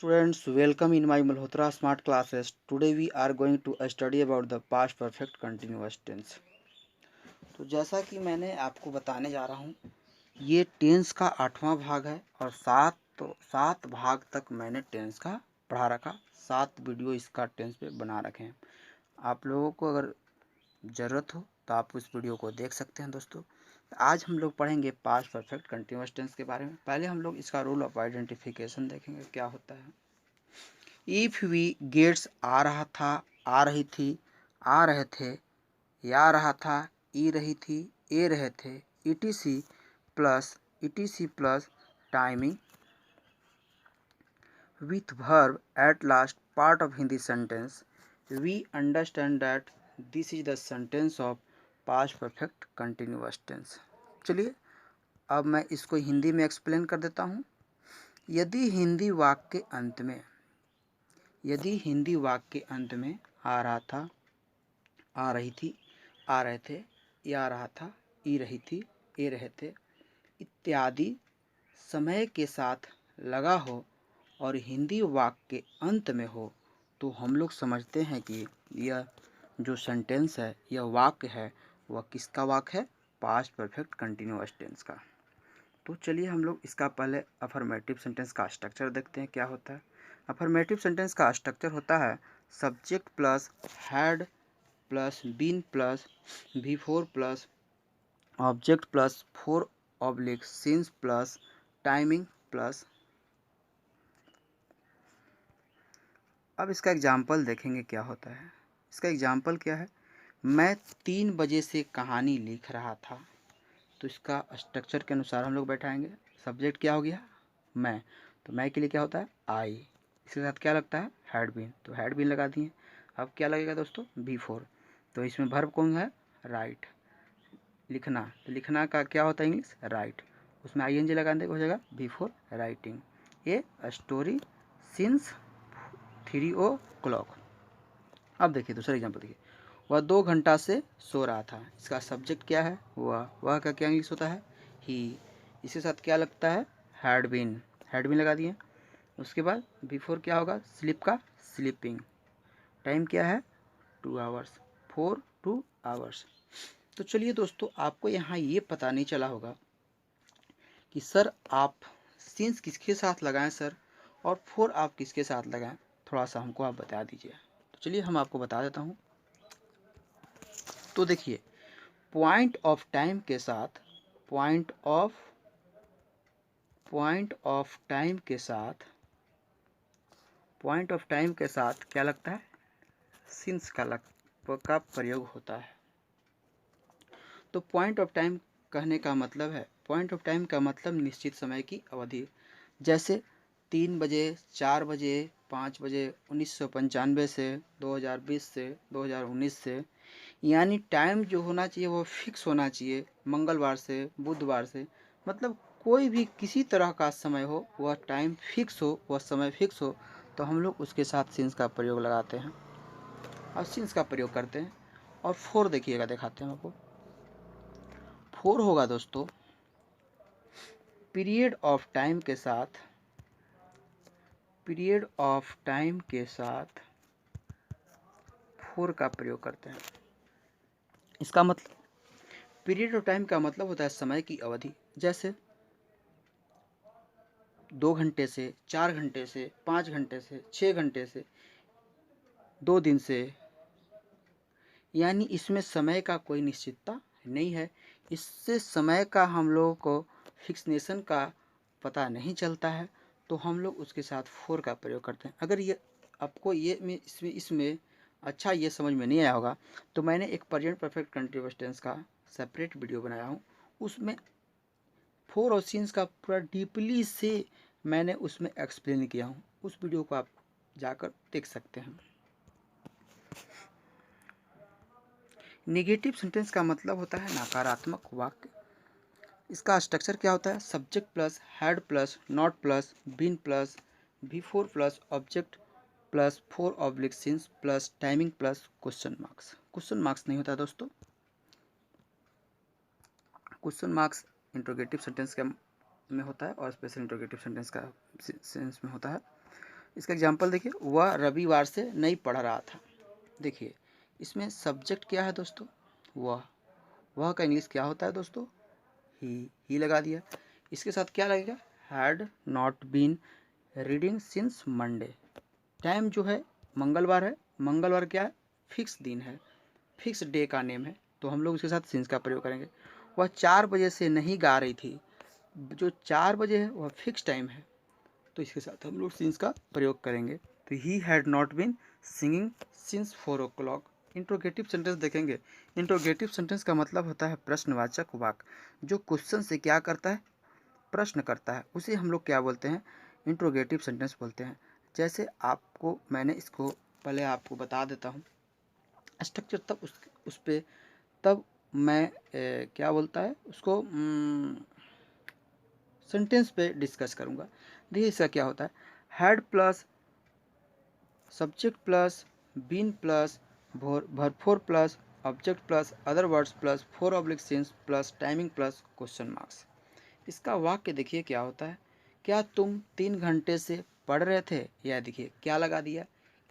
Students, welcome in my Malhotra Smart Classes. Today we are going to study about the past perfect continuous tense. तो जैसा कि मैंने आपको बताने जा रहा हूँ, ये टेंस का 8वां भाग है और सात भाग तक मैंने टेंस का पढ़ा रखा। 7 वीडियो इसका टेंस पे बना रखे हैं। आप लोगों को अगर ज़रूरत हो तो आप उस वीडियो को देख सकते हैं दोस्तों। आज हम लोग पढ़ेंगे पास्ट परफेक्ट कंटिन्यूअस टेंस के बारे में। पहले हम लोग इसका रूल ऑफ आइडेंटिफिकेशन देखेंगे क्या होता है। इफ वी गेट्स आ रहा था, आ रही थी, आ रहे थे, या रहा था, ई रही थी, ए रहे थे, etc plus timing with verb at last part of Hindi sentence, we understand that this is the sentence of past perfect continuous tense. चलिए अब मैं इसको हिंदी में एक्सप्लेन कर देता हूँ। यदि हिंदी वाक्य के अंत में आ रहा था, आ रही थी, आ रहे थे, या रहा था, ई रही थी, ए रहे थे इत्यादि समय के साथ लगा हो और हिंदी वाक्य के अंत में हो तो हम लोग समझते हैं कि यह जो सेंटेंस है, यह वाक्य है, वह किसका वाक्य है? पास्ट परफेक्ट कंटिन्यूअस टेंस का। तो चलिए हम लोग इसका पहले अफर्मेटिव सेंटेंस का स्ट्रक्चर देखते हैं क्या होता है। अफर्मेटिव सेंटेंस का स्ट्रक्चर होता है subject plus had plus been plus V four plus object plus for oblique since plus timing plus. अब इसका एग्जाम्पल देखेंगे क्या होता है। इसका एग्जाम्पल क्या है? मैं 3 बजे से कहानी लिख रहा था। तो इसका स्ट्रक्चर के अनुसार हम लोग बैठाएंगे। सब्जेक्ट क्या हो गया? मैं। तो मैं के लिए क्या होता है? आई। इसके साथ क्या लगता है? Had been. तो हैड बीन लगा दिए। अब क्या लगेगा दोस्तों? बिफोर। तो इसमें वर्ब कौन है? राइट, लिखना। तो लिखना का क्या होता है इंग्लिश? राइट। उसमें आई एन जी लगा दे, हो जाएगा before writing a story since 3 o'clock। अब देखिए दूसरा एग्जाम्पल देखिए, वह 2 घंटा से सो रहा था। इसका सब्जेक्ट क्या है? वह का क्या इंग्लिश होता है? ही। इसके साथ क्या लगता है? Had been. हैड बीन लगा दिए। उसके बाद बिफोर क्या होगा? स्लीप का स्लीपिंग। टाइम क्या है? 2 आवर्स। 4 2 आवर्स। तो चलिए दोस्तों, आपको यहाँ ये पता नहीं चला होगा कि सर आप सिंस किसके साथ लगाएं सर, और फोर आप किसके साथ लगाएं। थोड़ा सा हमको आप बता दीजिए। तो चलिए हम आपको बता देता हूँ। तो देखिए, पॉइंट ऑफ टाइम के साथ पॉइंट ऑफ टाइम के साथ क्या लगता है? सिंस का प्रयोग होता है। तो पॉइंट ऑफ टाइम कहने का मतलब है, पॉइंट ऑफ टाइम का मतलब निश्चित समय की अवधि। जैसे 3 बजे, 4 बजे, 5 बजे, 1995 से, 2020 से, 2019 से, यानी टाइम जो होना चाहिए वो फिक्स होना चाहिए। मंगलवार से, बुधवार से, मतलब कोई भी किसी तरह का समय हो, वह टाइम फिक्स हो, वह समय फिक्स हो, तो हम लोग उसके साथ सिंस का प्रयोग लगाते हैं और सिंस का प्रयोग करते हैं। और फोर देखिएगा, दिखाते हैं आपको। फोर होगा दोस्तों पीरियड ऑफ टाइम के साथ फोर का प्रयोग करते हैं। इसका मतलब पीरियड ऑफ टाइम का मतलब होता है समय की अवधि। जैसे 2 घंटे से, 4 घंटे से, 5 घंटे से, 6 घंटे से, 2 दिन से, यानी इसमें समय का कोई निश्चितता नहीं है। इससे समय का हम लोगों को फिक्सनेशन का पता नहीं चलता है, तो हम लोग उसके साथ फोर का प्रयोग करते हैं। अगर ये आपको ये इसमें अच्छा ये समझ में नहीं आया होगा, तो मैंने एक प्रेजेंट परफेक्ट कंटिन्यूअस टेंस का सेपरेट वीडियो बनाया हूँ। उसमें फोर और सिंस का पूरा डीपली से मैंने उसमें एक्सप्लेन किया हूँ। उस वीडियो को आप जाकर देख सकते हैं। नेगेटिव सेंटेंस का मतलब होता है नकारात्मक वाक्य। इसका स्ट्रक्चर क्या होता है? Subject plus had plus not plus been plus V four plus object plus for oblique since plus timing plus question marks. Question marks नहीं होता दोस्तों। क्वेश्चन मार्क्स इंट्रोगेटिव सेंटेंस का में होता है और स्पेशल इंट्रोगेटिव सेंटेंस का सेंस में होता है। इसका एग्जांपल देखिए, वह रविवार से नहीं पढ़ रहा था। देखिए इसमें सब्जेक्ट क्या है दोस्तों, वह का इंग्लिश क्या होता है दोस्तों, ही लगा दिया। इसके साथ क्या लगेगा, had not been reading since Monday. Time जो है मंगलवार है, मंगलवार क्या है, फिक्स दिन है, फिक्स डे का नेम है, तो हम लोग उसके साथ सिंस का प्रयोग करेंगे। वह 4 बजे से नहीं गा रही थी, जो 4 बजे है वह फिक्स टाइम है, तो इसके साथ हम लोग सिंस का प्रयोग करेंगे। तो he had not been singing since 4 o'clock। Interrogative sentence देखेंगे। इंट्रोगेटिव सेंटेंस का मतलब होता है प्रश्नवाचक वाक्य, जो क्वेश्चन से क्या करता है, प्रश्न करता है, उसे हम लोग क्या बोलते हैं, इंट्रोगेटिव सेंटेंस बोलते हैं। जैसे आपको मैंने इसको पहले आपको बता देता हूँ स्ट्रक्चर, तब उस पे तब मैं क्या बोलता है उसको सेंटेंस पे डिस्कस करूँगा। देखिए इसका क्या होता है, had plus subject plus been plus verb four plus object plus other words plus 4/6 plus timing plus question marks. इसका वाक्य देखिए क्या होता है, क्या तुम 3 घंटे से पढ़ रहे थे, या देखिए क्या लगा दिया,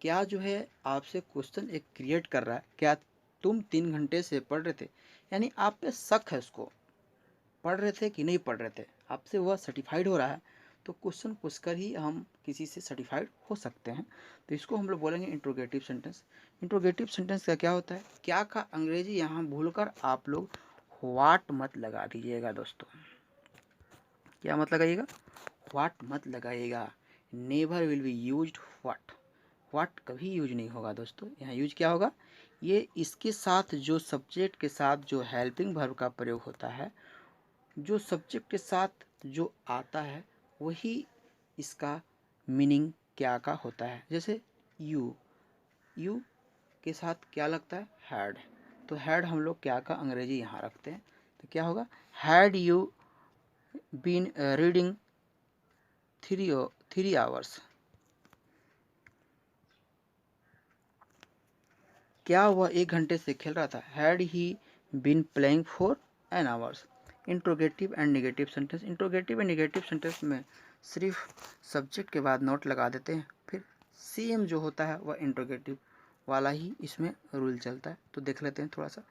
क्या जो है आपसे क्वेश्चन एक क्रिएट कर रहा है, क्या तुम 3 घंटे से पढ़ रहे थे, यानी आप पे शक है, उसको पढ़ रहे थे कि नहीं पढ़ रहे थे, आपसे वह सर्टिफाइड हो रहा है, तो क्वेश्चन पूछकर ही हम किसी से सर्टिफाइड हो सकते हैं। तो इसको हम लोग बोलेंगे इंट्रोगेटिव सेंटेंस। इंट्रोगेटिव सेंटेंस का क्या होता है, क्या का अंग्रेजी यहाँ भूलकर आप लोग व्हाट मत लगा दीजिएगा दोस्तों। क्या मत लगाइएगा, व्हाट मत लगाइएगा। Never will be used what, what कभी यूज नहीं होगा दोस्तों। यहाँ यूज क्या होगा, ये इसके साथ जो सब्जेक्ट के साथ जो हेल्पिंग वर्ब का प्रयोग होता है, जो सब्जेक्ट के साथ जो आता है वही इसका मीनिंग क्या का होता है। जैसे यू के साथ क्या लगता है, हैड, तो हैड हम लोग क्या का अंग्रेजी यहाँ रखते हैं, तो क्या होगा, had you been reading 3 hours, क्या वह 1 घंटे से खेल रहा था, had he been playing for an hours. Interrogative and negative sentence, interrogative and negative sentence में सिर्फ सब्जेक्ट के बाद नोट लगा देते हैं, फिर सेम जो होता है वह इंट्रोगेटिव वाला ही इसमें रूल चलता है। तो देख लेते हैं थोड़ा सा,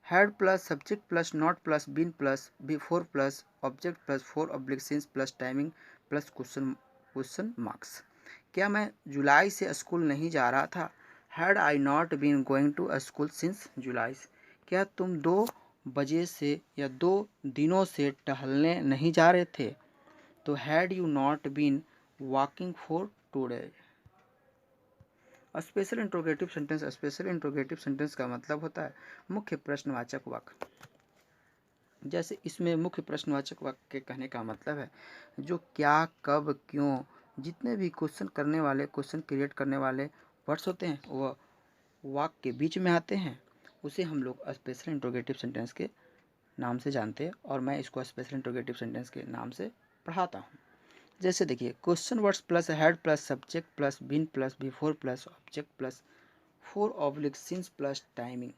had plus subject plus not plus been plus V four plus object plus 4/6 plus timing plus question marks. क्या मैं जुलाई से स्कूल नहीं जा रहा था, had I not been going to school since July. क्या तुम 2 बजे से या 2 दिनों से टहलने नहीं जा रहे थे, तो had you not been walking for 2 days। Special interrogative sentence, special interrogative sentence का मतलब होता है मुख्य प्रश्नवाचक वाक्य। जैसे इसमें मुख्य प्रश्नवाचक वाक्य के कहने का मतलब है जो क्या कब क्यों जितने भी क्वेश्चन करने वाले, क्वेश्चन क्रिएट करने वाले वर्ड्स होते हैं वह वाक्य के बीच में आते हैं, उसे हम लोग स्पेशल इंट्रोगेटिव सेंटेंस के नाम से जानते हैं, और मैं इसको स्पेशल इंट्रोगेटिव सेंटेंस के नाम से पढ़ाता हूँ। जैसे देखिए, question words plus had plus subject plus been plus V four plus object plus 4/6 plus timing.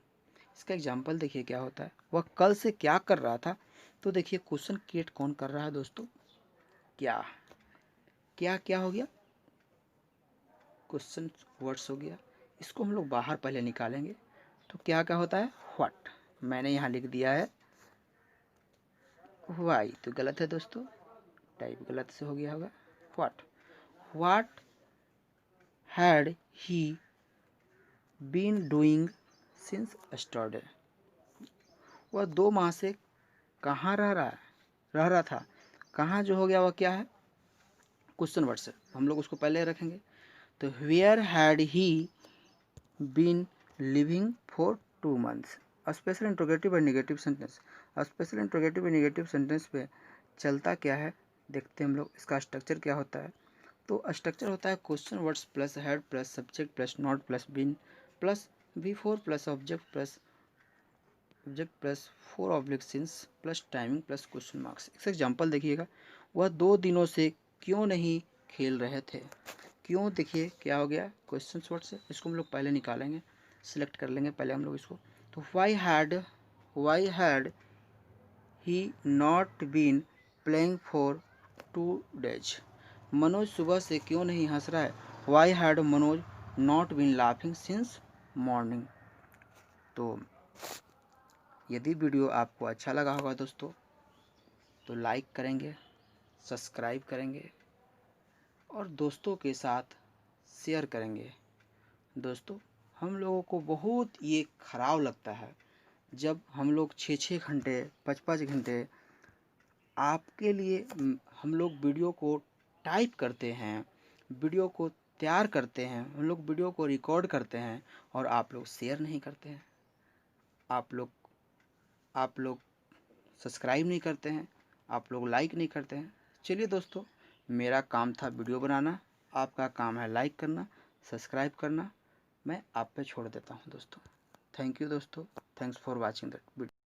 इसका एग्जाम्पल देखिए क्या होता है, वह कल से क्या कर रहा था, तो देखिए क्वेश्चन क्रिएट कौन कर रहा है दोस्तों, क्या क्या हो गया, क्वेश्चन वर्ड्स हो गया, इसको हम लोग बाहर पहले निकालेंगे। तो क्या होता है, व्हाट, मैंने यहाँ लिख दिया है वाई, तो गलत है दोस्तों, टाइप गलत से हो गया होगा। What had he been doing since yesterday, वह 2 माह से कहाँ रह रहा था, कहाँ जो हो गया वह क्या है, क्वेश्चन वर्ड से हम लोग उसको पहले रखेंगे। तो where had he been living for 2 months। Special interrogative and negative sentence, special interrogative and negative sentence पे चलता क्या है देखते हैं हम लोग, इसका स्ट्रक्चर क्या होता है। तो स्ट्रक्चर होता है question words plus had plus subject plus not plus been plus V four plus object plus 4/6 plus timing plus question marks. इसका एग्जाम्पल देखिएगा, वह 2 दिनों से क्यों नहीं खेल रहे थे, क्यों देखिए क्या हो गया, क्वेश्चन वर्ड से, इसको हम लोग पहले निकालेंगे, सिलेक्ट कर लेंगे पहले हम लोग इसको। तो why had he not been playing for 2 days। Manoj सुबह से क्यों नहीं हंस रहा है? Why had Manoj not been laughing since morning. तो यदि वीडियो आपको अच्छा लगा होगा दोस्तों तो लाइक करेंगे, सब्सक्राइब करेंगे और दोस्तों के साथ शेयर करेंगे। दोस्तों हम लोगों को बहुत ये खराब लगता है जब हम लोग 6-6 घंटे 5-5 घंटे आपके लिए हम लोग वीडियो को टाइप करते हैं, वीडियो को तैयार करते हैं, हम लोग वीडियो को रिकॉर्ड करते हैं और आप लोग शेयर नहीं करते हैं, आप लोग सब्सक्राइब नहीं करते हैं, आप लोग लाइक नहीं करते हैं। चलिए दोस्तों, मेरा काम था वीडियो बनाना, आपका काम है लाइक करना, सब्सक्राइब करना। मैं आप पे छोड़ देता हूँ दोस्तों। थैंक यू दोस्तों, thanks for watching that video.